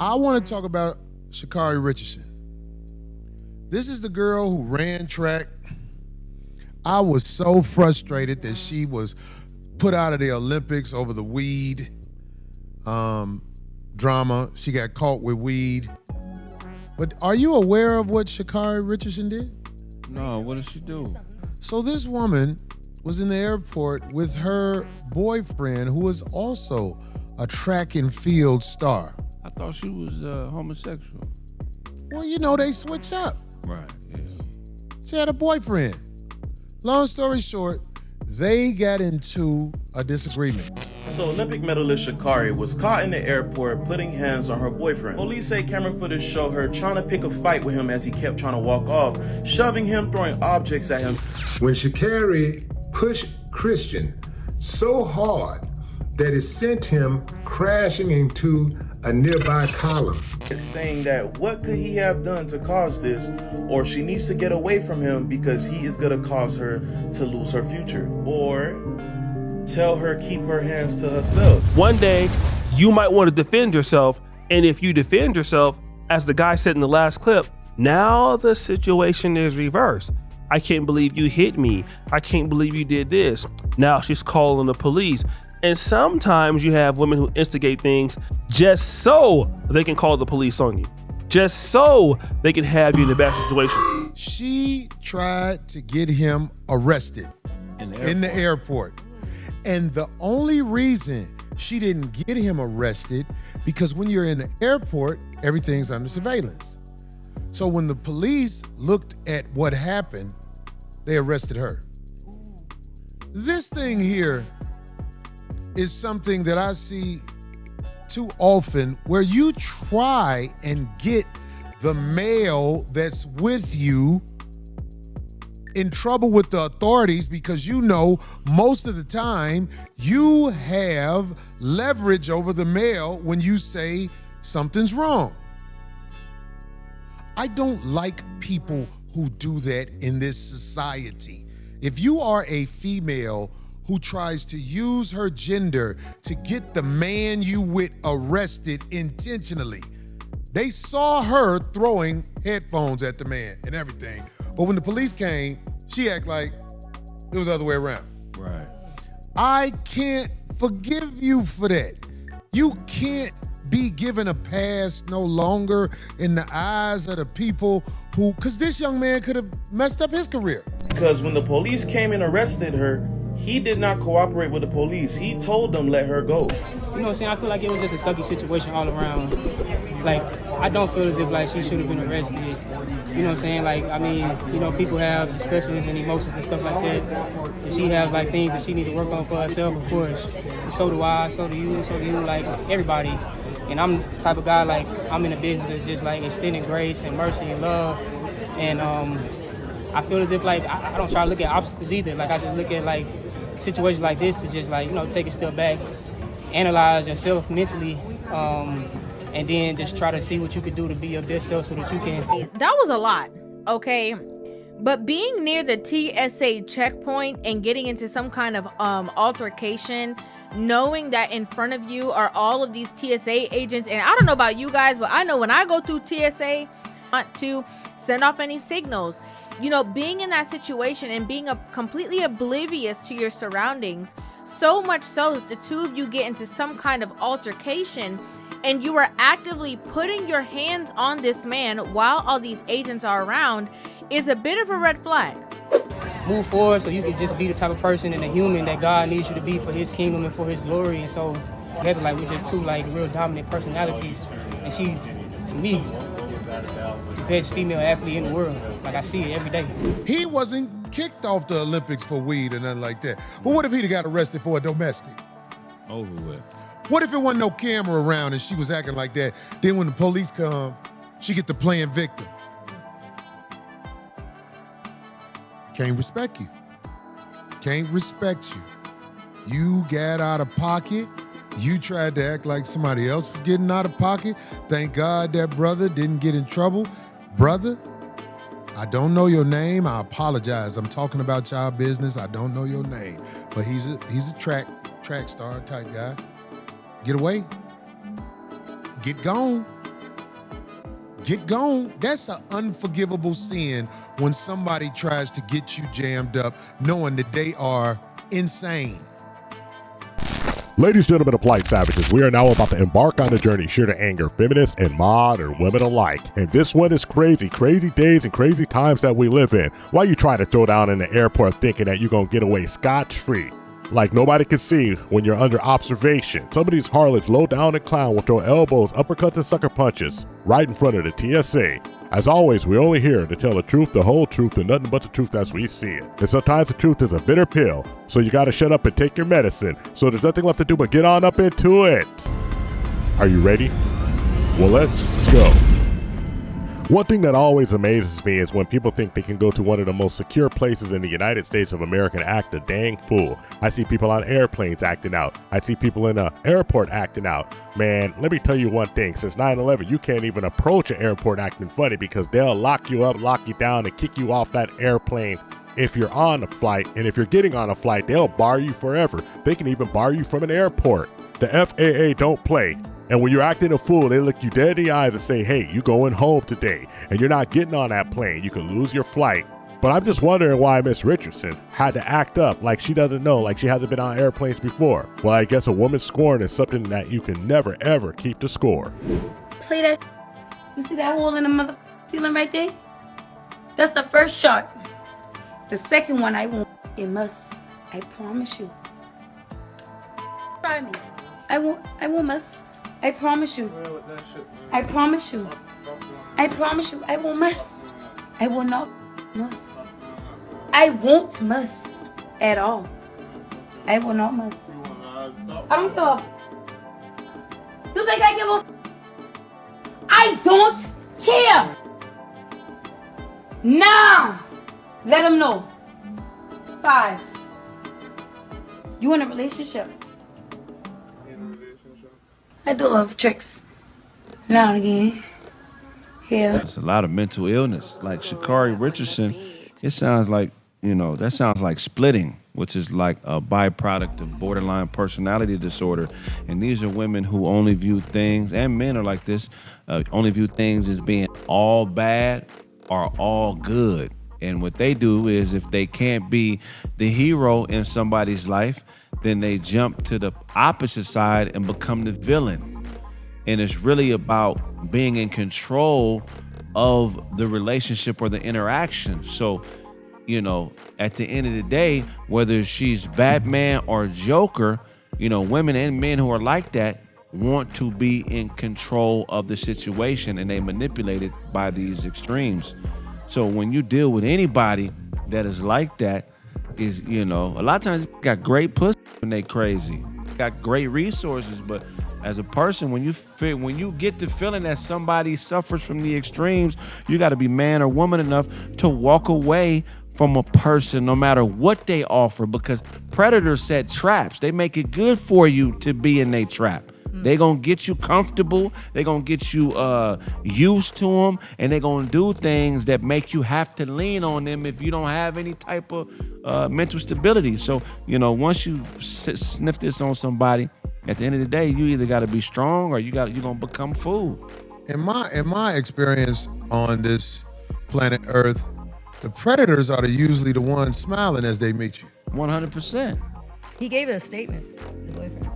I want to talk about Sha'carri Richardson. This is the girl who ran track. I was so frustrated that she was put out of the Olympics over the weed drama. She got caught with weed. But are you aware of what Sha'carri Richardson did? No, what did she do? So this woman was in the airport with her boyfriend, who is also a track and field star. I thought she was homosexual. Well, you know, they switch up. Right, yeah. She had a boyfriend. Long story short, they got into a disagreement. So Olympic medalist Sha'carri was caught in the airport putting hands on her boyfriend. Police say camera footage showed her trying to pick a fight with him as he kept trying to walk off, shoving him, throwing objects at him. When Sha'carri pushed Christian so hard that it sent him crashing into a nearby column. Saying that what could he have done to cause this, or she needs to get away from him because he is gonna cause her to lose her future, or tell her keep her hands to herself. One day, you might want to defend yourself, and if you defend yourself, as the guy said in the last clip, now the situation is reversed. I can't believe you hit me. I can't believe you did this. Now she's calling the police. And sometimes you have women who instigate things just so they can call the police on you, just so they can have you in a bad situation. She tried to get him arrested in the airport. And the only reason she didn't get him arrested, because when you're in the airport, everything's under surveillance. So when the police looked at what happened, they arrested her. This thing here is something that I see too often, where you try and get the male that's with you in trouble with the authorities because you know most of the time you have leverage over the male when you say something's wrong. I don't like people who do that in this society. If you are a female who tries to use her gender to get the man you with arrested intentionally. They saw her throwing headphones at the man and everything, but when the police came, she acted like it was the other way around. Right. I can't forgive you for that. You can't be given a pass no longer in the eyes of the people who, because this young man could have messed up his career. Because when the police came and arrested her, he did not cooperate with the police. He told them let her go. You know what I'm saying? I feel like it was just a sucky situation all around. Like, I don't feel as if like she should have been arrested. You know what I'm saying? Like, I mean, you know, people have discussions and emotions and stuff like that. And she has like things that she needs to work on for herself, of course. And so do I, so do you, like everybody. And I'm the type of guy, like, I'm in the business of just like extending grace and mercy and love. And I feel as if like, I don't try to look at obstacles either. Like, I just look at like situations like this to just like, you know, take a step back, analyze yourself mentally, and then just try to see what you could do to be your best self so that you can. That was a lot, okay? But being near the TSA checkpoint and getting into some kind of altercation, knowing that in front of you are all of these TSA agents, and I don't know about you guys, but I know when I go through TSA, I want to send off any signals. You know, being in that situation and being completely oblivious to your surroundings, so much so that the two of you get into some kind of altercation and you are actively putting your hands on this man while all these agents are around, is a bit of a red flag. Move forward so you can just be the type of person and a human that God needs you to be for his kingdom and for his glory. And so together, like, we're just two like real dominant personalities, and she's, to me, the best female athlete in the world. Like, I see it every day. He wasn't kicked off the Olympics for weed or nothing like that. But what if he'd got arrested for a domestic? Over with. What if it wasn't no camera around and she was acting like that? Then when the police come, she get to playing victim. Can't respect you. Can't respect you. You got out of pocket. You tried to act like somebody else was getting out of pocket. Thank God that brother didn't get in trouble. Brother, I don't know your name. I apologize. I'm talking about y'all business. I don't know your name. But he's a track star type guy. Get away. Get gone. get gone. That's an unforgivable sin when somebody tries to get you jammed up knowing that they are insane. Ladies, gentlemen, and polite savages, we are now about to embark on a journey sure to anger feminists and modern women alike. And this one is crazy days and crazy times that we live in. Why you trying to throw down in the airport thinking that you're going to get away scot-free? Like nobody can see when you're under observation. Some of these harlots low down and clown will throw elbows, uppercuts, and sucker punches right in front of the TSA. As always, we're only here to tell the truth, the whole truth, and nothing but the truth as we see it. And sometimes the truth is a bitter pill, so you gotta shut up and take your medicine. So there's nothing left to do but get on up into it. Are you ready? Well, let's go. One thing that always amazes me is when people think they can go to one of the most secure places in the United States of America and act a dang fool. I see people on airplanes acting out. I see people in an airport acting out. Man, let me tell you one thing. Since 9/11, you can't even approach an airport acting funny because they'll lock you up, lock you down, and kick you off that airplane if you're on a flight. And if you're getting on a flight, they'll bar you forever. They can even bar you from an airport. The FAA don't play. And when you're acting a fool, they look you dead in the eyes and say, hey, you going home today, and you're not getting on that plane. You can lose your flight. But I'm just wondering why Miss Richardson had to act up like she doesn't know, like she hasn't been on airplanes before. Well, I guess a woman's scorn is something that you can never, ever keep the score. Play that. You see that hole in the mother ceiling right there? That's the first shot. The second one I won't. It must. I promise you. Try me. I won't must. I promise you. I promise you. I promise you. I won't must. I will not must. I won't must at all. I will not must. I don't give a. You think I give a? I don't care. Now, let them know. 5. You in a relationship? I do love tricks. Now and again. Yeah. It's a lot of mental illness. Like Sha'carri Richardson, it sounds like, that sounds like splitting, which is like a byproduct of borderline personality disorder. And these are women who only view things, and men are like this, only view things as being all bad or all good. And what they do is if they can't be the hero in somebody's life, then they jump to the opposite side and become the villain. And it's really about being in control of the relationship or the interaction. So, at the end of the day, whether she's Batman or Joker, women and men who are like that want to be in control of the situation, and they manipulate it by these extremes. So when you deal with anybody that is like that, is, a lot of times got great pussy and they crazy, got great resources, but as a person, when you get the feeling that somebody suffers from the extremes, you got to be man or woman enough to walk away from a person no matter what they offer, because predators set traps. They make it good for you to be in their trap. They gonna get you comfortable. They gonna get you used to them, and they gonna do things that make you have to lean on them if you don't have any type of mental stability. So once you sniff this on somebody, at the end of the day, you either got to be strong or you're gonna become food. In my experience on this planet Earth, the predators are usually the ones smiling as they meet you. 100%. He gave a statement, the boyfriend.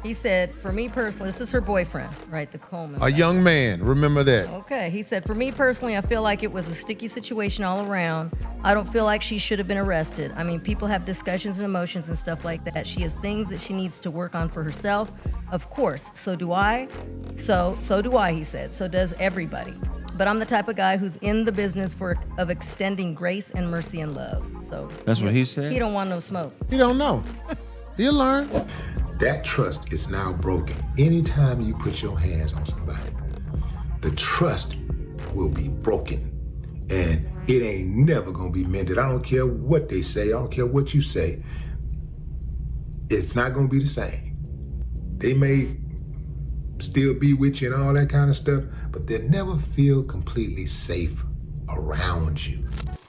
He said, for me personally, this is her boyfriend, right, the Coleman. A young man, remember that. Okay, he said, for me personally, I feel like it was a sticky situation all around. I don't feel like she should have been arrested. I mean, people have discussions and emotions and stuff like that. She has things that she needs to work on for herself. Of course, so do I. So do I, he said. So does everybody. But I'm the type of guy who's in the business of extending grace and mercy and love. So that's what he said? He don't want no smoke. He don't know. He'll learn. That trust is now broken. Anytime you put your hands on somebody, the trust will be broken. And it ain't never gonna be mended. I don't care what they say, I don't care what you say. It's not gonna be the same. They may still be with you and all that kind of stuff, but they'll never feel completely safe around you.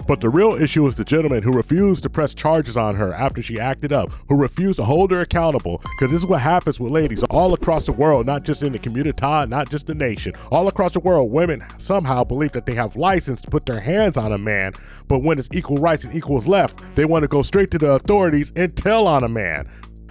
But the real issue is the gentleman who refused to press charges on her after she acted up, who refused to hold her accountable, because this is what happens with ladies all across the world, not just in the community, not just the nation. All across the world, women somehow believe that they have license to put their hands on a man, but when it's equal rights and equals left, they want to go straight to the authorities and tell on a man.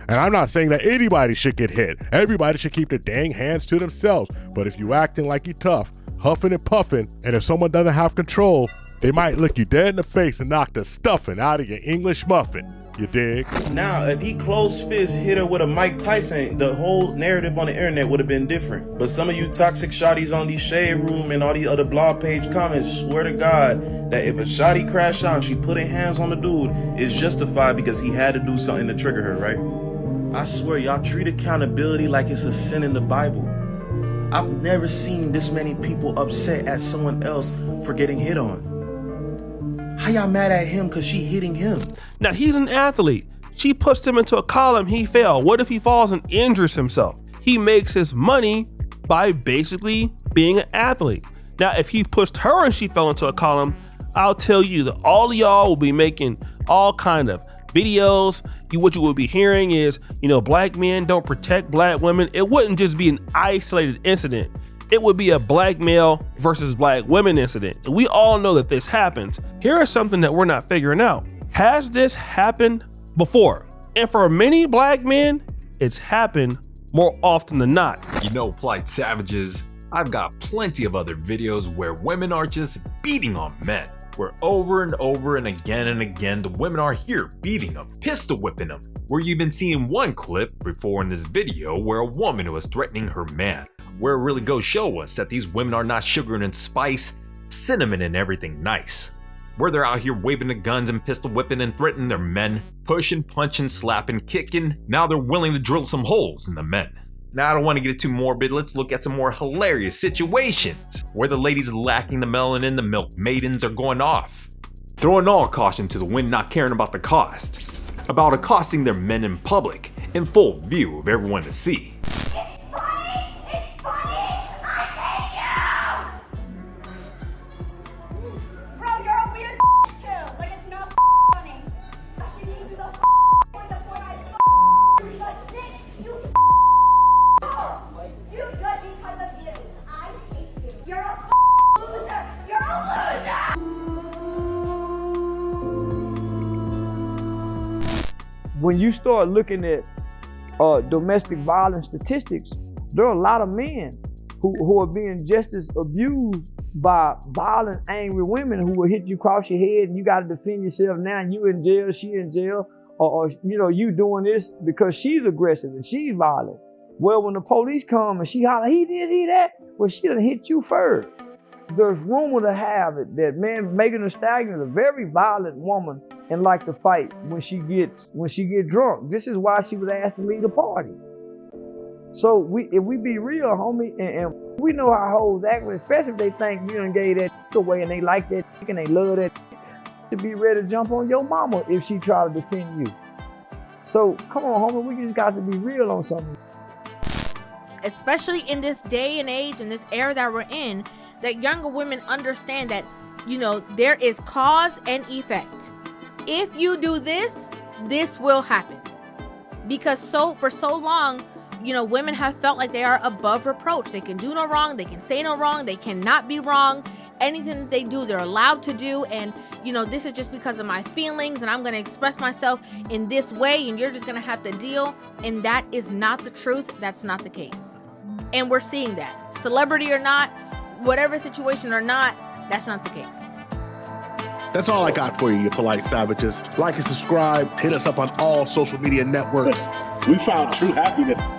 And I'm not saying that anybody should get hit. Everybody should keep their dang hands to themselves. But if you acting like you tough, huffing and puffing, and if someone doesn't have control, they might look you dead in the face and knock the stuffing out of your English muffin. You dig? Now, if he closed fist hit her with a Mike Tyson, the whole narrative on the internet would have been different. But some of you toxic shotties on these shade room and all these other blog page comments swear to God that if a shotty crashed out and she put her hands on the dude, it's justified because he had to do something to trigger her, right? I swear, y'all treat accountability like it's a sin in the Bible. I've never seen this many people upset at someone else for getting hit on. How y'all mad at him because she hitting him? Now, he's an athlete. She pushed him into a column, he fell. What if he falls and injures himself? He makes his money by basically being an athlete. Now, if he pushed her and she fell into a column, I'll tell you that all of y'all will be making all kind of videos. What you will be hearing is, black men don't protect black women. It wouldn't just be an isolated incident. It would be a black male versus black women incident. And we all know that this happens. Here is something that we're not figuring out. Has this happened before? And for many black men, it's happened more often than not. Polite savages, I've got plenty of other videos where women are just beating on men. Where over and over and again the women are here beating them, pistol whipping them. We're even seeing one clip before in this video where a woman was threatening her man. Where it really goes show us that these women are not sugar and spice, cinnamon and everything nice. Where they're out here waving the guns and pistol whipping and threatening their men, pushing, punching, slapping, kicking. Now they're willing to drill some holes in the men. Now I don't want to get too morbid, let's look at some more hilarious situations where the ladies lacking the melanin, the milk maidens are going off. Throwing all caution to the wind, not caring about the cost. About accosting their men in public, in full view of everyone to see. When you start looking at domestic violence statistics, there are a lot of men who are being just as abused by violent, angry women who will hit you across your head and you got to defend yourself now and you in jail, she in jail, or you doing this because she's aggressive and she's violent. Well, when the police come and she holler, he did that, well, she done hit you first. There's rumor to have it that Megan Thee Stallion is a very violent woman and like to fight when she get drunk. This is why she was asked to leave the party. So if we be real, homie, and we know how hoes act, especially if they think you done gave that away and they like that and they love that, to be ready to jump on your mama if she try to defend you. So come on, homie, we just got to be real on something. Especially in this day and age, in this era that we're in, that younger women understand that, there is cause and effect. If you do this, this will happen. Because for so long, women have felt like they are above reproach. They can do no wrong. They can say no wrong. They cannot be wrong. Anything that they do, they're allowed to do. And, this is just because of my feelings and I'm going to express myself in this way and you're just going to have to deal. And that is not the truth. That's not the case. And we're seeing that. Celebrity or not, whatever situation or not, that's not the case. That's all I got for you, you polite savages. Like and subscribe. Hit us up on all social media networks. We found true happiness.